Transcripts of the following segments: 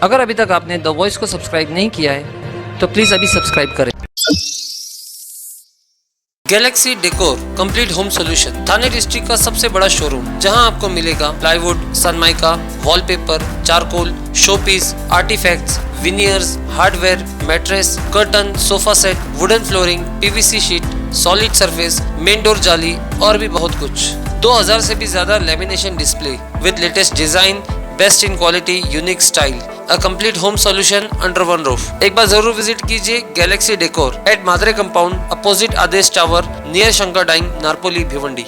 अगर अभी तक आपने द वॉइस को सब्सक्राइब नहीं किया है तो प्लीज़ अभी सब्सक्राइब करें। Galaxy decor complete home solution Thane district का सबसे बड़ा शोरूम, जहां आपको मिलेगा plywood, Sunmica, wallpaper, charcoal, showpiece, artifacts, veneers, hardware, mattress, curtain, sofa set, wooden flooring, PVC sheet, solid surface, main door जाली और भी बहुत कुछ। 2000 से भी ज्यादा lamination display with latest design, best in quality, unique style, a complete home solution under one roof. एक बार जरूर विजिट कीजिए Galaxy decor at Madre compound opposite Aadesh tower near Shankar dyeing, Narpoli, Bhiwandi.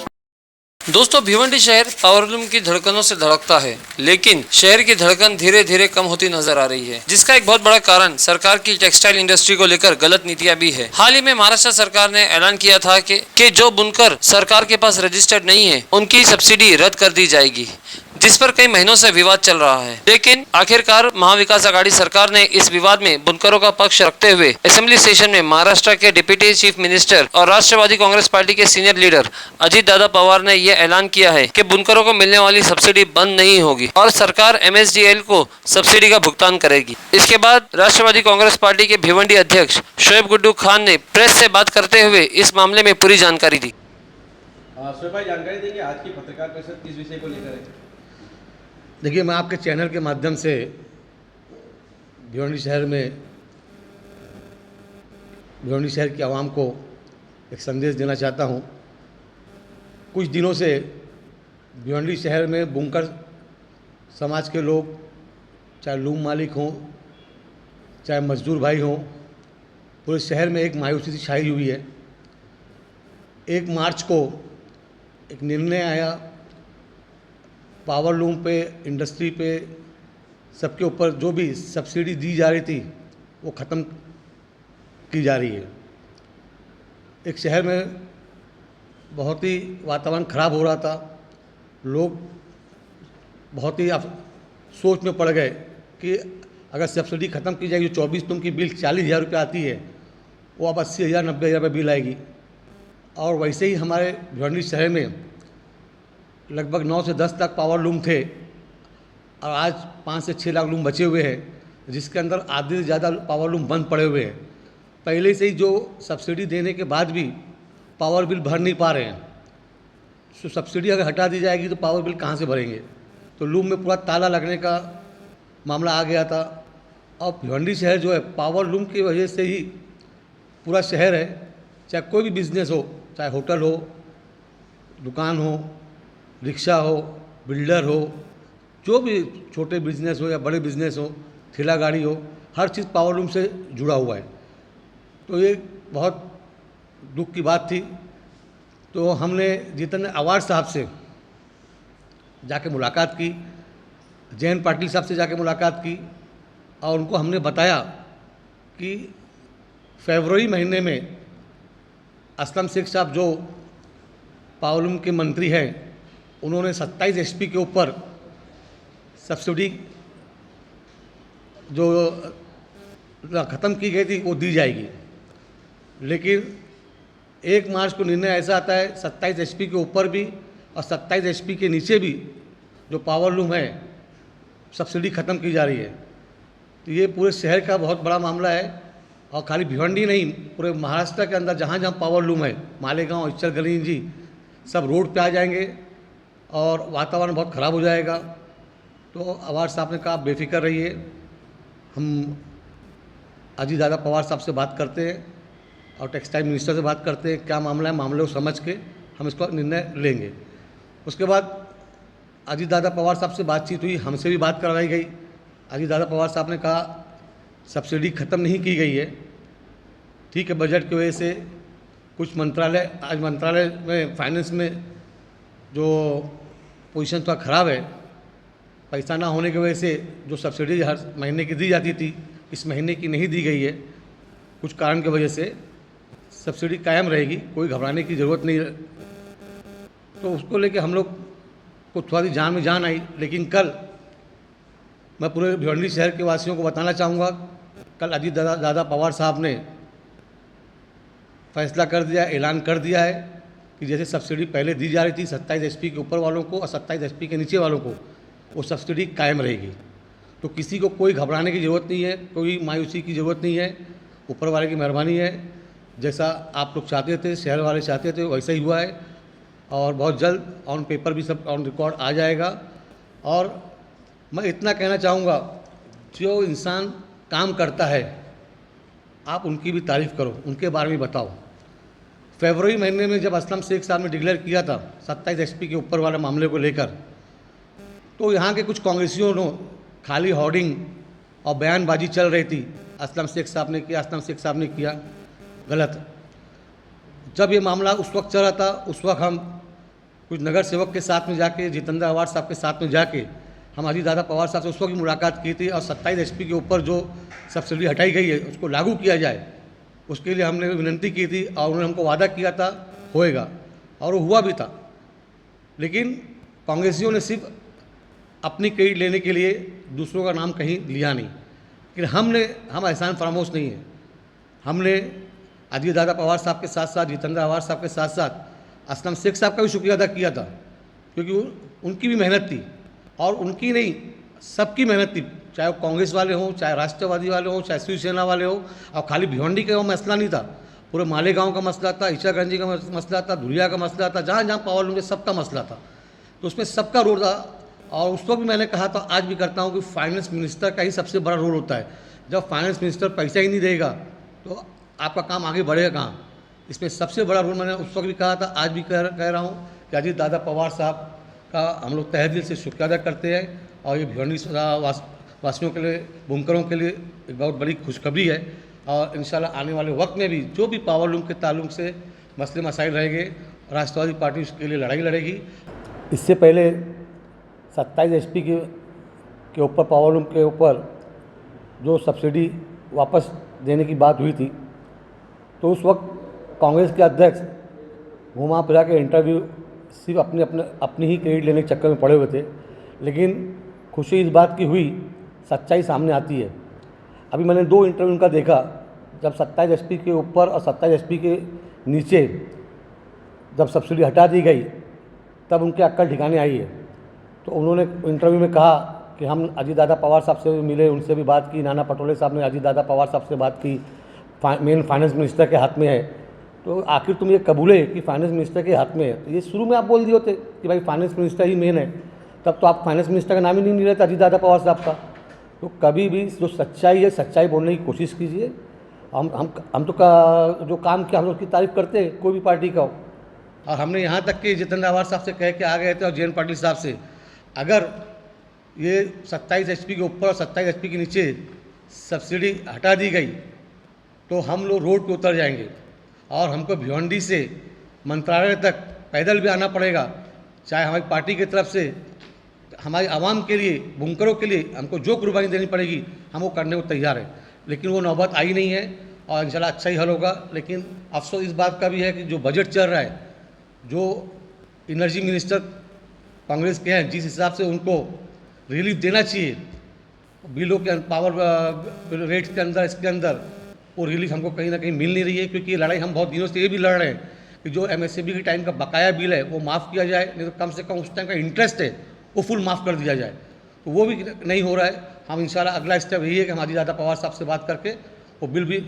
दोस्तों, भिवंडी शहर पावरलूम की धड़कनों से धड़कता है, लेकिन शहर की धड़कन धीरे धीरे कम होती नजर आ रही है, जिसका एक बहुत बड़ा कारण सरकार की टेक्सटाइल इंडस्ट्री को लेकर गलत नीतियां भी है। हाल ही में महाराष्ट्र सरकार ने ऐलान किया था कि जो बुनकर सरकार के पास रजिस्टर्ड नहीं है उनकी सब्सिडी रद्द कर दी जाएगी, जिस पर कई महीनों से विवाद चल रहा है। लेकिन आखिरकार महाविकास आघाड़ी सरकार ने इस विवाद में बुनकरों का पक्ष रखते हुए असेंबली सेशन में महाराष्ट्र के डिप्टी चीफ मिनिस्टर और राष्ट्रवादी कांग्रेस पार्टी के सीनियर लीडर अजीत दादा पवार ने यह ऐलान किया है कि बुनकरों को मिलने वाली सब्सिडी बंद नहीं होगी और सरकार MSDL को सब्सिडी का भुगतान करेगी। इसके बाद राष्ट्रवादी कांग्रेस पार्टी के भिवंडी अध्यक्ष शोएब गुड्डू खान ने प्रेस से बात करते हुए इस मामले में पूरी जानकारी दी। शोएब भाई, जानकारी देंगे आज की पत्रकार परिषद किस विषय को लेकर है? देखिए, मैं आपके चैनल के माध्यम से भिवंडी शहर की आवाम को एक संदेश देना चाहता हूं। कुछ दिनों से भिवंडी शहर में बुनकर समाज के लोग, चाहे लूम मालिक हों, चाहे मजदूर भाई हों, पूरे शहर में एक मायूसी सी छाई हुई है। 1 मार्च को एक निर्णय आया, पावरलूम पे, इंडस्ट्री पे, सबके ऊपर जो भी सब्सिडी दी जा रही थी वो ख़त्म की जा रही है। एक शहर में बहुत ही वातावरण ख़राब हो रहा था। लोग बहुत ही सोच में पड़ गए कि अगर सब्सिडी ख़त्म की जाएगी, 24 टन की बिल 40,000 रुपये आती है, वो अब 80,000 90,000 रुपये बिल आएगी। और वैसे ही हमारे भिवंडी शहर में लगभग 9 से 10 लाख पावर लूम थे और आज 5 से 6 लाख लूम बचे हुए हैं, जिसके अंदर आधे से ज़्यादा पावर लूम बंद पड़े हुए हैं। पहले से ही जो सब्सिडी देने के बाद भी पावर बिल भर नहीं पा रहे हैं। तो सब्सिडी अगर हटा दी जाएगी तो पावर बिल कहाँ से भरेंगे? तो लूम में पूरा ताला लगने का मामला आ गया था। और भिवंडी शहर जो है पावर लूम की वजह से ही पूरा शहर है, चाहे कोई भी बिजनेस हो, चाहे होटल हो, दुकान हो, रिक्शा हो, बिल्डर हो, जो भी छोटे बिजनेस हो या बड़े बिजनेस हो, ठेला गाड़ी हो, हर चीज़ पावरलूम से जुड़ा हुआ है। तो ये बहुत दुख की बात थी। तो हमने जितने अवार्ड साहब से जाके मुलाकात की, जयंत पाटिल साहब से जाके मुलाकात की और उनको हमने बताया कि फरवरी महीने में असलम शेख साहब जो पावरलूम के मंत्री हैं, उन्होंने 27 HP के ऊपर सब्सिडी जो ख़त्म की गई थी वो दी जाएगी। लेकिन 1 मार्च को निर्णय ऐसा आता है 27 HP के ऊपर भी और 27 HP के नीचे भी जो पावर लूम है सब्सिडी ख़त्म की जा रही है। तो ये पूरे शहर का बहुत बड़ा मामला है और खाली भिवंडी नहीं, पूरे महाराष्ट्र के अंदर जहाँ जहाँ पावर लूम है, मालेगांव, इचलकरंजी जी, सब रोड पे आ जाएंगे और वातावरण बहुत ख़राब हो जाएगा। तो अवार्ड साहब ने कहा बेफिक्र रहिए, हम अजीत दादा पवार साहब से बात करते हैं और टेक्सटाइल मिनिस्टर से बात करते हैं, क्या मामला है, मामले को समझ के हम इसका निर्णय लेंगे। उसके बाद अजीत दादा पवार साहब से बातचीत हुई, हमसे भी बात करवाई गई। अजीत दादा पवार साहब ने कहा सब्सिडी ख़त्म नहीं की गई है, ठीक है, बजट की वजह से कुछ मंत्रालय में फाइनेंस में जो पोजीशन थोड़ा ख़राब है, पैसा ना होने की वजह से जो सब्सिडी हर महीने की दी जाती थी इस महीने की नहीं दी गई है। कुछ कारण की वजह से सब्सिडी कायम रहेगी, कोई घबराने की ज़रूरत नहीं है। तो उसको लेके हम लोग को थोड़ा सी जान में जान आई। लेकिन कल मैं पूरे भिवंडी शहर के वासियों को बताना चाहूँगा, कल अजीत दादा पवार साहब ने फैसला कर दिया, ऐलान कर दिया है कि जैसे सब्सिडी पहले दी जा रही थी 27 HP के ऊपर वालों को और 27 HP के नीचे वालों को, वो सब्सिडी कायम रहेगी। तो किसी को कोई घबराने की ज़रूरत नहीं है, कोई मायूसी की ज़रूरत नहीं है। ऊपर वाले की मेहरबानी है, जैसा आप लोग चाहते थे, शहर वाले चाहते थे, वैसा ही हुआ है और बहुत जल्द ऑन पेपर भी सब ऑन रिकॉर्ड आ जाएगा। और मैं इतना कहना चाहूँगा, जो इंसान काम करता है आप उनकी भी तारीफ़ करो, उनके बारे में बताओ। फरवरी महीने में जब असलम शेख साहब ने डिक्लेयर किया था 27 एसपी के ऊपर वाले मामले को लेकर, तो यहाँ के कुछ कांग्रेसियों ने खाली होर्डिंग और बयानबाजी चल रही थी, असलम शेख साहब ने किया, असलम शेख साहब ने किया, गलत। जब ये मामला उस वक्त चल रहा था, उस वक्त हम कुछ नगर सेवक के साथ में जाके, जितेंद्र अवार साहब के साथ में जाके हम अजीत दादा पवार साहब से उस वक्त भी मुलाकात की थी और 27 एसपी के ऊपर जो सब्सिडी हटाई गई है उसको लागू किया जाए, उसके लिए हमने विनती की थी और उन्होंने हमको वादा किया था होएगा, और वो हुआ भी था। लेकिन कांग्रेसियों ने सिर्फ अपनी क्रेडिट लेने के लिए दूसरों का नाम कहीं लिया नहीं। लेकिन हम एहसान फरामोश नहीं है, हमने अजीत दादा पवार साहब के साथ साथ, जितेंद्र अवार साहब के साथ साथ असलम शेख साहब का भी शुक्रिया अदा किया था, क्योंकि उनकी भी मेहनत थी, और उनकी नहीं सबकी मेहनत थी, चाहे वो कांग्रेस वाले हों, चाहे राष्ट्रवादी वाले हों, चाहे शिवसेना वाले हों। और खाली भिवंडी का मसला नहीं था, पूरे मालेगांव का मसला था, ईचागंजी का मसला था, धुलिया का मसला था, जहाँ जहाँ पावर लूम के सबका मसला था, तो उसमें सबका रोल था। और उस वक्त भी मैंने कहा था, आज भी करता हूँ कि फाइनेंस मिनिस्टर का ही सबसे बड़ा रोल होता है। जब फाइनेंस मिनिस्टर पैसा ही नहीं देगा तो आपका काम आगे बढ़ेगा कहाँ। इसमें सबसे बड़ा रोल मैंने उस वक्त भी कहा था, आज भी कह रहा हूँ कि अजीत दादा पवार साहब का हम लोग तहे दिल से शुक्रिया अदा करते हैं। और ये भिवंडी वासियों के लिए, बुनकरों के लिए एक बहुत बड़ी खुशखबरी है। और इंशाल्लाह आने वाले वक्त में भी जो भी पावर लूम के ताल्लुक से मसले मसाइल रहेंगे, राष्ट्रवादी पार्टी उसके लिए लड़ाई लड़ेगी। इससे पहले 27 एसपी के ऊपर, पावर लूम के ऊपर जो सब्सिडी वापस देने की बात हुई थी, तो उस वक्त कांग्रेस के अध्यक्ष घुमा फिरा के इंटरव्यू सिर्फ अपनी ही क्रेडिट लेने के चक्कर में पड़े हुए थे। लेकिन खुशी इस बात की हुई, सच्चाई सामने आती है। अभी मैंने 2 इंटरव्यू उनका देखा, जब 27 एसपी के ऊपर और 27 एसपी के नीचे जब सब्सिडी हटा दी गई, तब उनके अक्ल ठिकाने आई है। तो उन्होंने इंटरव्यू में कहा कि हम अजीत दादा पवार साहब से भी मिले, उनसे भी बात की, नाना पटोले साहब ने अजीत दादा पवार साहब से बात की, मेन फाइनेंस मिनिस्टर के हाथ में है। तो आखिर तुम ये कबूले कि फाइनेंस मिनिस्टर के हाथ में है, तो ये शुरू में आप बोल दिए होते कि भाई फाइनेंस मिनिस्टर ही मेन है, तब तो आप फाइनेंस मिनिस्टर का नाम ही नहीं ले रहे थे अजीत दादा पवार साहब का। तो कभी भी जो सच्चाई है, सच्चाई बोलने की कोशिश कीजिए। हम तो जो काम किया हम लोग उसकी तारीफ़ करते हैं, कोई भी पार्टी का हो। और हमने यहाँ तक कि जितेंद्र अवार साहब से कह के आ गए थे और जयंत पाटिल साहब से, अगर ये 27 एसपी के ऊपर और 27 एसपी के नीचे सब्सिडी हटा दी गई तो हम लोग रोड पे उतर जाएंगे और हमको भिवंडी से मंत्रालय तक पैदल भी आना पड़ेगा। चाहे हमारी पार्टी की तरफ से हमारी आवाम के लिए, बुनकरों के लिए हमको जो कुर्बानी देनी पड़ेगी हम वो करने को तैयार हैं। लेकिन वो नौबत आई नहीं है और इंशाल्लाह अच्छा ही हल होगा। लेकिन अफसोस इस बात का भी है कि जो बजट चल रहा है, जो एनर्जी मिनिस्टर कांग्रेस के हैं, जिस हिसाब से उनको रिलीफ देना चाहिए बिलों के पावर रेट्स के अंदर, इसके अंदर वो रिलीफ हमको कहीं ना कहीं मिल नहीं रही है। क्योंकि ये लड़ाई हम बहुत दिनों से ये भी लड़ रहे हैं कि जो MSCB के टाइम का बकाया बिल है वो माफ़ किया जाए, नहीं तो कम से कम उस टाइम का इंटरेस्ट है वो फुल माफ़ कर दिया जाए। तो वो भी नहीं हो रहा है। हम इंशाल्लाह अगला स्टेप यही है कि हम अजीत दादा पवार साहब से बात करके वो बिल भी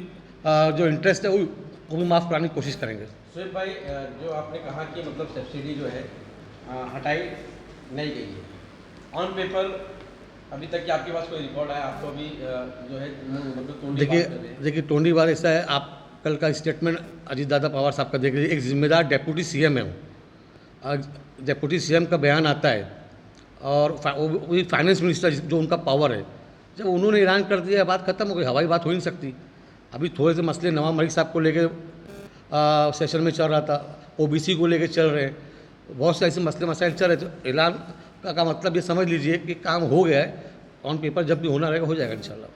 जो इंटरेस्ट है वो भी माफ़ कराने की कोशिश करेंगे। शोएब भाई, जो आपने कहा कि मतलब सब्सिडी जो है हटाई नहीं गई है, ऑन पेपर अभी तक कि आपके पास कोई रिकॉर्ड है, आपको अभी जो है मतलब देखिए टोंडी बात ऐसा है, आप कल का स्टेटमेंट अजीत दादा पवार साहब का देख लीजिए। एक जिम्मेदार डेप्यूटी CM है वो, डेप्यूटी CM का बयान आता है और वही फाइनेंस मिनिस्टर जो उनका पावर है, जब उन्होंने ऐलान कर दिया बात खत्म हो गई, हवाई बात हो नहीं सकती। अभी थोड़े से मसले नवाज मलिक साहब को लेके सेशन में चल रहा था, OBC को लेके चल रहे हैं, बहुत से ऐसे मसले मसाइल चल रहे। तो ऐलान का मतलब ये समझ लीजिए कि काम हो गया है, ऑन पेपर जब भी होना रहेगा हो जाएगा इंशाल्लाह।